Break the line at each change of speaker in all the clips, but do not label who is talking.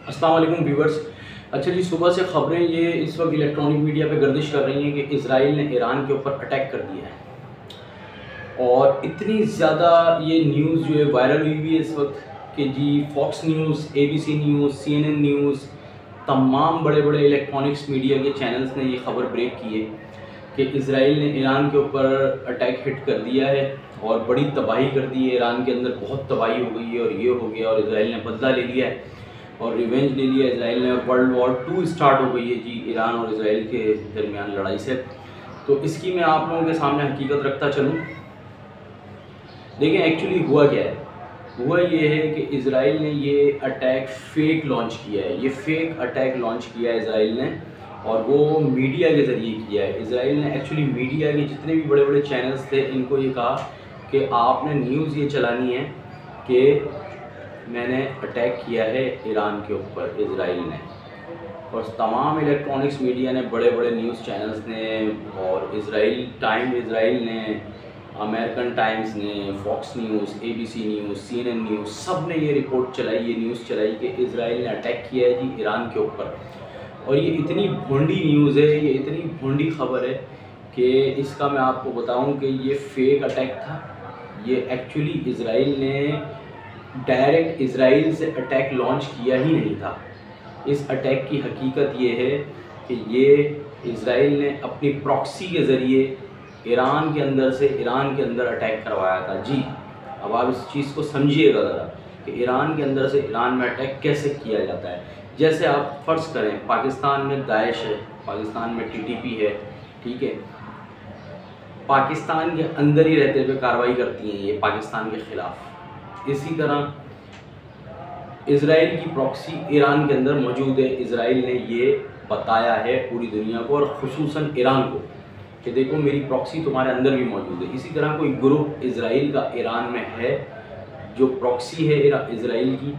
अस्सलाम वालेकुम व्यूवर्स। अच्छा जी, सुबह से ख़बरें ये इस वक्त इलेक्ट्रॉनिक मीडिया पे गर्दिश कर रही हैं कि इज़राइल ने ईरान के ऊपर अटैक कर दिया है और इतनी ज़्यादा ये न्यूज़ जो है वायरल हुई हुई है इस वक्त कि जी Fox News, ABC News, CNN News, तमाम बड़े बड़े इलेक्ट्रॉनिक्स मीडिया के चैनल्स ने ये ख़बर ब्रेक की है कि इज़राइल ने ईरान के ऊपर अटैक हिट कर दिया है और बड़ी तबाही कर दी है। ईरान के अंदर बहुत तबाही हो गई है और ये हो गया और इज़राइल ने बदला ले लिया है और रिवेंज ले लिया इज़राइल ने और वर्ल्ड वॉर 2 स्टार्ट हो गई है जी ईरान और इज़राइल के दरमियान लड़ाई से। तो इसकी मैं आप लोगों के सामने हकीकत रखता चलूँ। देखें एक्चुअली हुआ क्या है। हुआ ये है कि इज़राइल ने ये अटैक फ़ेक लॉन्च किया है। ये फ़ेक अटैक लॉन्च किया है इज़राइल ने और वो मीडिया के ज़रिए किया है। इज़राइल ने एक्चुअली मीडिया के जितने भी बड़े बड़े चैनल्स थे इनको ये कहा कि आपने न्यूज़ ये चलानी है कि मैंने अटैक किया है ईरान के ऊपर इज़राइल ने। और तमाम इलेक्ट्रॉनिक्स मीडिया ने, बड़े बड़े न्यूज़ चैनल्स ने और इज़राइल ने, अमेरिकन टाइम्स ने, Fox News, ABC News, CNN News, सब ने ये रिपोर्ट चलाई, ये न्यूज़ चलाई कि इज़राइल ने अटैक किया है जी ईरान के ऊपर। और ये इतनी भोंडी न्यूज़ है, ये इतनी भोंडी ख़बर है कि इसका मैं आपको बताऊं कि ये फ़ेक अटैक था। ये एक्चुअली इज़राइल ने डायरेक्ट इज़राइल से अटैक लॉन्च किया ही नहीं था। इस अटैक की हकीकत ये है कि ये इज़राइल ने अपनी प्रॉक्सी के ज़रिए ईरान के अंदर से ईरान के अंदर अटैक करवाया था जी। अब आप इस चीज़ को समझिएगा ज़रा कि ईरान के अंदर से ईरान में अटैक कैसे किया जाता है। जैसे आप फ़र्ज़ करें पाकिस्तान में दाइश है, पाकिस्तान में टीटीपी है, ठीक है, पाकिस्तान के अंदर ही रहते हुए कार्रवाई करती हैं ये पाकिस्तान के ख़िलाफ़। इसी तरह इज़राइल की प्रॉक्सी ईरान के अंदर मौजूद है। इज़राइल ने ये बताया है पूरी दुनिया को और ख़ुसूसन ईरान को कि देखो मेरी प्रॉक्सी तुम्हारे अंदर भी मौजूद है। इसी तरह कोई ग्रुप इज़राइल का ईरान में है जो प्रॉक्सी है इज़राइल की।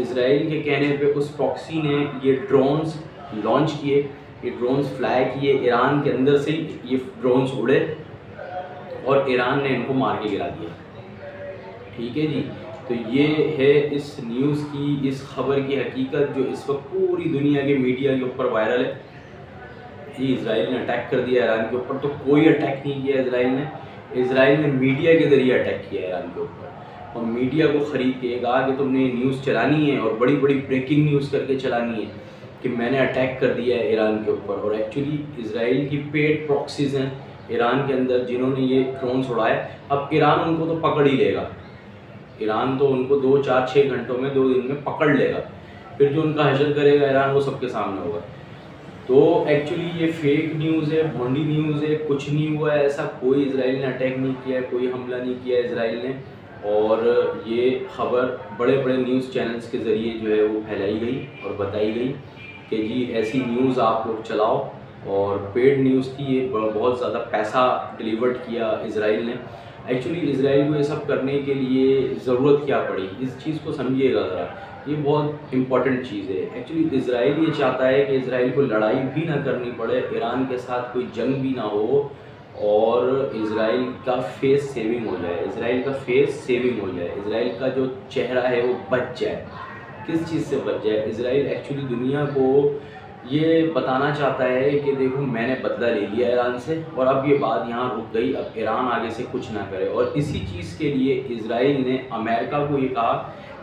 इज़राइल के कहने पे उस प्रॉक्सी ने ये ड्रोन्स लॉन्च किए, ये ड्रोन्स फ्लाई किए, ईरान के अंदर से ये ड्रोन्स उड़े और ईरान ने इनको मार के गिरा दिया। ठीक है जी। तो ये है इस न्यूज़ की, इस खबर की हकीकत जो इस वक्त पूरी दुनिया के मीडिया के ऊपर वायरल है। ये इज़राइल ने अटैक कर दिया ईरान के ऊपर। तो कोई अटैक नहीं किया इज़राइल ने मीडिया के ज़रिए अटैक किया ईरान के ऊपर और मीडिया को ख़रीद के कहा कि तुमने न्यूज़ चलानी है और बड़ी बड़ी ब्रेकिंग न्यूज़ करके चलानी है कि मैंने अटैक कर दिया है ईरान के ऊपर। और एक्चुअली इज़राइल की पेड प्रॉक्सीज़ हैं ईरान के अंदर जिन्होंने ये ड्रोन्स उड़ाए। अब ईरान उनको तो पकड़ ही लेगा, ईरान तो उनको 2, 4, 6 घंटों में, 2 दिन में पकड़ लेगा। फिर जो उनका हशर करेगा ईरान वो सबके सामने होगा। तो एक्चुअली ये फेक न्यूज़ है, भोंडी न्यूज़ है, कुछ नहीं हुआ है ऐसा। कोई इज़राइल ने अटैक नहीं किया है, कोई हमला नहीं किया इज़राइल ने। और ये ख़बर बड़े बड़े न्यूज़ चैनल्स के ज़रिए जो है वो फैलाई गई और बताई गई कि जी ऐसी न्यूज़ आप लोग चलाओ। और पेड न्यूज़ की ये बहुत ज़्यादा पैसा डिलीवर्ड किया इज़राइल ने। एक्चुअली इज़राइल को ये सब करने के लिए ज़रूरत क्या पड़ी, इस चीज़ को समझिएगा ज़रा। ये बहुत इम्पॉर्टेंट चीज़ है। एक्चुअली इज़राइल ये चाहता है कि इज़राइल को लड़ाई भी ना करनी पड़े, ईरान के साथ कोई जंग भी ना हो और इज़राइल का फेस सेविंग हो जाए, इज़राइल का फेस सेविंग हो जाए, इज़राइल का जो चेहरा है वो बच जाए। किस चीज़ से बच जाए? इज़राइल एक्चुअली दुनिया को ये बताना चाहता है कि देखो मैंने बदला ले लिया ईरान से और अब ये बात यहाँ रुक गई, अब ईरान आगे से कुछ ना करे। और इसी चीज़ के लिए इज़राइल ने अमेरिका को ये कहा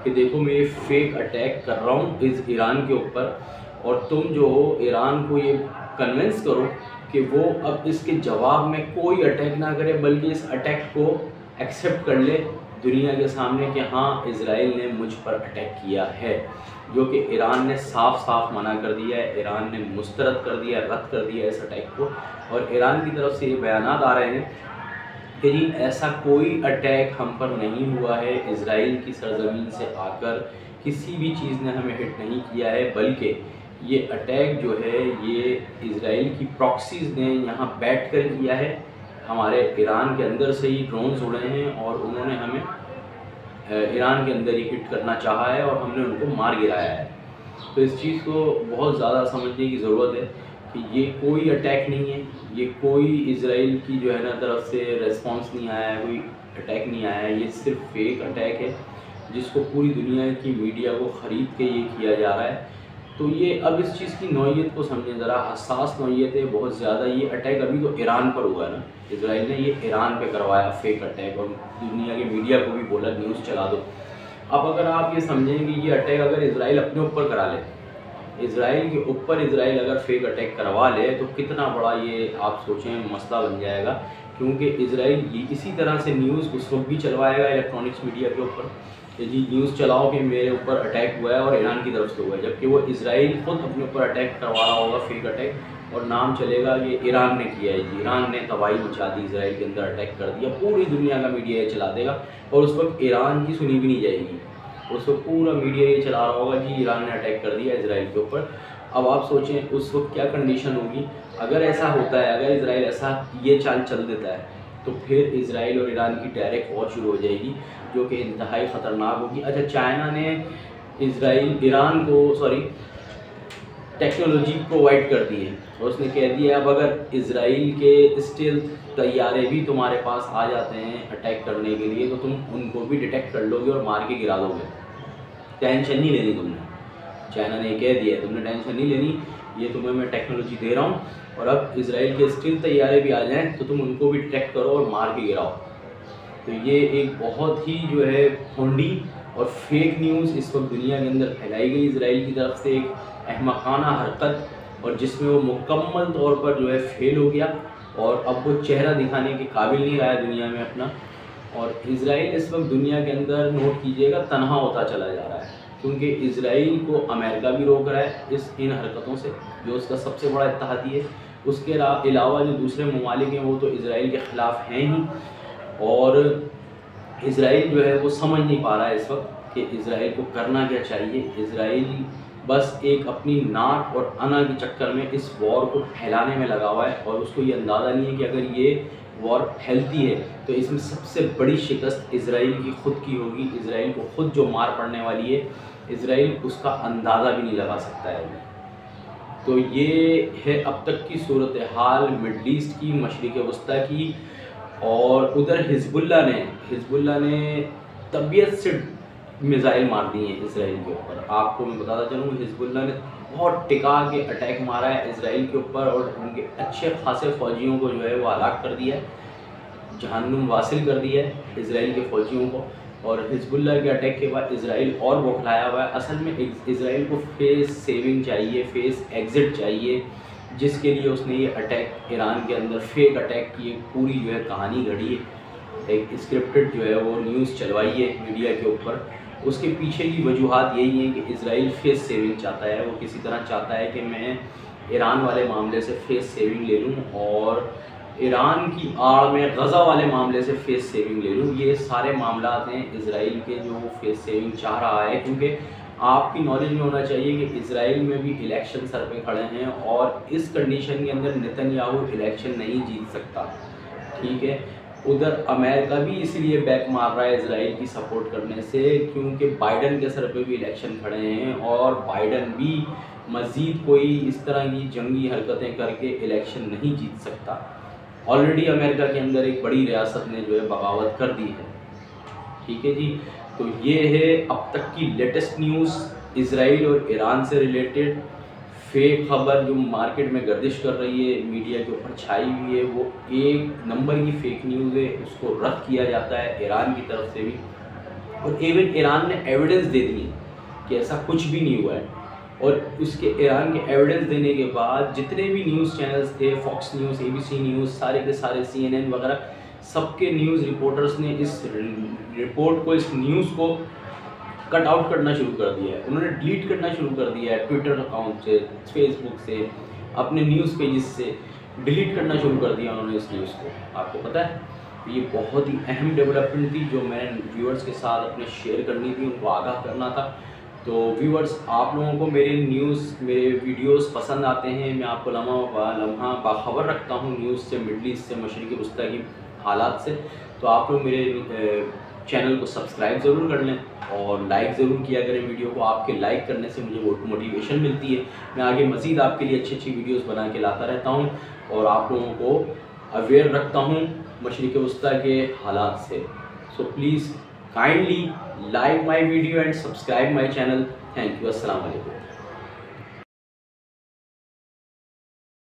कि देखो मैं ये फेक अटैक कर रहा हूँ इस ईरान के ऊपर और तुम जो हो ईरान को ये कन्विंस करो कि वो अब इसके जवाब में कोई अटैक ना करे बल्कि इस अटैक को एक्सेप्ट कर ले दुनिया के सामने कि हाँ इज़राइल ने मुझ पर अटैक किया है, जो कि ईरान ने साफ साफ मना कर दिया है। ईरान ने मुस्तरद कर दिया, रद्द कर दिया इस अटैक को। और ईरान की तरफ से ये बयानात आ रहे हैं कि जी ऐसा कोई अटैक हम पर नहीं हुआ है, इज़राइल की सरज़मीन से आकर किसी भी चीज़ ने हमें हिट नहीं किया है, बल्कि ये अटैक जो है ये इज़राइल की प्रॉक्सीज़ ने यहाँ बैठ कर किया है। हमारे ईरान के अंदर से ही ड्रोन्स उड़े हैं और उन्होंने हमें ईरान के अंदर ही हिट करना चाहा है और हमने उनको मार गिराया है। तो इस चीज़ को बहुत ज़्यादा समझने की ज़रूरत है कि ये कोई अटैक नहीं है, ये कोई इज़राइल की जो है ना तरफ से रिस्पांस नहीं आया है, कोई अटैक नहीं आया है। ये सिर्फ फेक अटैक है जिसको पूरी दुनिया की मीडिया को ख़रीद के ये किया जा रहा है तो ये अब इस चीज़ की नौइयत को समझें ज़रा, हसास नौइयत है बहुत ज़्यादा। ये अटैक अभी तो ईरान पर हुआ है ना, इजराइल ने ये ईरान पे करवाया फेक अटैक, और दुनिया के मीडिया को भी बोला न्यूज़ चला दो। अब अगर आप ये समझें कि ये अटैक अगर इजराइल अपने ऊपर करा ले, इजराइल के ऊपर इजराइल अगर फेक अटैक करवा ले, तो कितना बड़ा ये आप सोचें मसला बन जाएगा। क्योंकि इजराइल ये इसी तरह से न्यूज़ उस वक्त भी चलवाएगा इलेक्ट्रॉनिक्स मीडिया के ऊपर कि जी न्यूज़ चलाओ कि मेरे ऊपर अटैक हुआ है और ईरान की तरफ से हुआ है, जबकि वो इजराइल खुद अपने ऊपर अटैक करवा रहा होगा फेक अटैक, और नाम चलेगा कि ईरान ने किया है जी, ईरान ने तबाही मचा दी, इजराइल के अंदर अटैक कर दिया, पूरी दुनिया का मीडिया ये चला देगा। और उस वक्त ईरान की सुनी भी नहीं जाएगी, उस वक्त पूरा मीडिया ये चला रहा होगा जी ईरान ने अटैक कर दिया इजराइल के ऊपर। अब आप सोचें उस वक्त क्या कंडीशन होगी। अगर ऐसा होता है, अगर इजराइल ऐसा ये चाल चल देता है, तो फिर इजराइल और ईरान की डायरेक्ट वॉर शुरू हो जाएगी, जो कि इंतहाई ख़तरनाक होगी। अच्छा, चाइना ने ईरान को टेक्नोलॉजी प्रोवाइड कर दी है, और उसने कह दिया अब अगर इजराइल के स्टील तैयारे भी तुम्हारे पास आ जाते हैं अटैक करने के लिए, तो तुम उनको भी डिटेक्ट कर लोगे और मार के गिरा दोगे, टेंशन नहीं लेनी तुमने। चाइना ने कह दिया है तुमने टेंशन नहीं लेनी, ये तुम्हें मैं टेक्नोलॉजी दे रहा हूँ, और अब इजराइल के स्टील तैयारे भी आ जाएँ तो तुम उनको भी डिटेक्ट करो और मार के गिराओ। तो ये एक बहुत ही जो है भोंडी और फेक न्यूज़ इस वक्त दुनिया के अंदर फैलाई गई इजराइल की तरफ से, एक अहमकाना हरकत, और जिसमें वो मुकम्मल तौर पर जो है फेल हो गया, और अब वो चेहरा दिखाने के काबिल नहीं रहा है दुनिया में अपना। और इजराइल इस वक्त दुनिया के अंदर, नोट कीजिएगा, तनहा होता चला जा रहा है, क्योंकि इजराइल को अमेरिका भी रोक रहा है इन हरकतों से, जो उसका सबसे बड़ा इत्तेहादी है। उसके अलावा जो दूसरे ममालिक हैं वो तो इजराइल के ख़िलाफ़ हैं ही, और इजराइल जो है वो समझ नहीं पा रहा है इस वक्त कि इजराइल को करना क्या चाहिए। इजराइल बस एक अपनी नाक और अना के चक्कर में इस वॉर को फैलाने में लगा हुआ है, और उसको ये अंदाज़ा नहीं है कि अगर ये वॉर फैलती है तो इसमें सबसे बड़ी शिकस्त इजराइल की खुद की होगी, इजराइल को खुद जो मार पड़ने वाली है, इजराइल उसका अंदाज़ा भी नहीं लगा सकता है अभी। तो ये है अब तक की सूरत हाल मिडल ईस्ट की, मशरिक़ वस्ता की। और उधर हिजबुल्ला ने तबीयत से मिज़ाइल मार दिए हैं इसराइल के ऊपर। आपको मैं बताता चलूँ, हिजबुल्ला ने बहुत टिका के अटैक मारा है इसराइल के ऊपर, और उनके अच्छे खासे फ़ौजियों को जो है वो हलाक कर दिया है, जहन्नुम वासिल कर दिया है इसराइल के फ़ौजियों को। और हिजबुल्ला के अटैक के बाद इसराइल और बौखलाया हुआ है। असल में इसराइल को फेस सेविंग चाहिए, फेस एग्ज़िट चाहिए, जिसके लिए उसने ये अटैक ईरान के अंदर फेक अटैक की एक पूरी जो है कहानी घड़ी है, एक स्क्रिप्टेड जो है वो न्यूज़ चलवाई है मीडिया के ऊपर। उसके पीछे की वजूहात यही है कि इसराइल फेस सेविंग चाहता है, वो किसी तरह चाहता है कि मैं ईरान वाले मामले से फेस सेविंग ले लूँ, और ईरान की आड़ में गज़ा वाले मामले से फेस सेविंग ले लूँ। ये सारे मामलात हैं इसराइल के जो फेस सेविंग चाह रहा है, क्योंकि आपकी नॉलेज में होना चाहिए कि इसराइल में भी इलेक्शन सर पे खड़े हैं, और इस कंडीशन के अंदर नेतन्याहू इलेक्शन नहीं जीत सकता, ठीक है। उधर अमेरिका भी इसलिए बैक मार रहा है इसराइल की सपोर्ट करने से, क्योंकि बाइडन के सर पे भी इलेक्शन खड़े हैं, और बाइडन भी मज़ीद कोई इस तरह की जंगी हरकतें करके इलेक्शन नहीं जीत सकता। ऑलरेडी अमेरिका के अंदर एक बड़ी रियासत ने जो है बगावत कर दी है, ठीक है जी। तो ये है अब तक की लेटेस्ट न्यूज़ इसराइल और ईरान से रिलेटेड। फेक खबर जो मार्केट में गर्दिश कर रही है, मीडिया के ऊपर छाई हुई है, वो एक नंबर की फेक न्यूज़ है, उसको रद्द किया जाता है ईरान की तरफ से भी। और इवन ईरान ने एविडेंस दे दी है कि ऐसा कुछ भी नहीं हुआ है, और उसके ईरान के एविडेंस देने के बाद जितने भी न्यूज़ चैनल्स थे, फॉक्स न्यूज़, ABC न्यूज़, सारे के सारे CNN वगैरह, सबके न्यूज़ रिपोर्टर्स ने इस रिपोर्ट को, इस न्यूज़ को कट आउट करना शुरू कर दिया है। उन्होंने डिलीट करना शुरू कर दिया है ट्विटर अकाउंट से, फेसबुक से, अपने न्यूज़ पेजेस से डिलीट करना शुरू कर दिया उन्होंने इस न्यूज़ को। आपको पता है, ये बहुत ही अहम डेवलपमेंट थी जो मैंने व्यूअर्स के साथ अपने शेयर करनी थी, उनको आगाह करना था। तो व्यूअर्स, आप लोगों को मेरे वीडियोस पसंद आते हैं, मैं आपको लम्हा बाखबर रखता हूँ न्यूज़ से, मिडल ईस्ट से, मशरिक़ वस्ता की हालात से। तो आप लोग मेरे चैनल को सब्सक्राइब ज़रूर कर लें और लाइक ज़रूर किया करें वीडियो को। आपके लाइक करने से मुझे मोटिवेशन मिलती है, मैं आगे मज़ीद आपके लिए अच्छी अच्छी वीडियोस बना के लाता रहता हूं, और आप लोगों को अवेयर रखता हूं मशरिक़ वस्ता के हालात से। So please kindly like my video and subscribe my channel. Thank you. Assalamu alaikum.